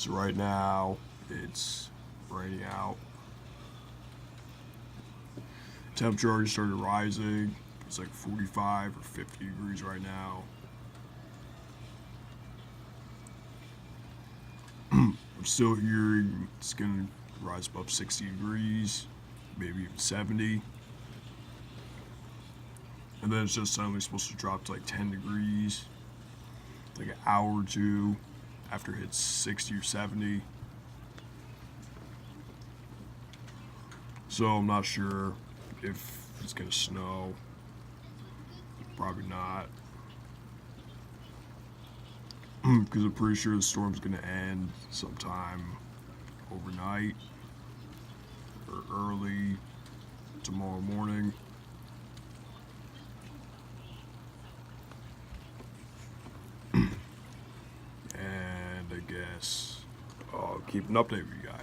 So right now it's raining out. Temperature already started rising. It's like 45 or 50 degrees right now. I'm still hearing it's gonna rise above 60 degrees, maybe even 70. And then it's just suddenly supposed to drop to like 10 degrees, like an hour or two after it hits 60 or 70. So I'm not sure if it's gonna snow. Probably not. Because I'm pretty sure the storm's gonna end sometime overnight or early tomorrow morning. And I guess I'll keep an update with you guys.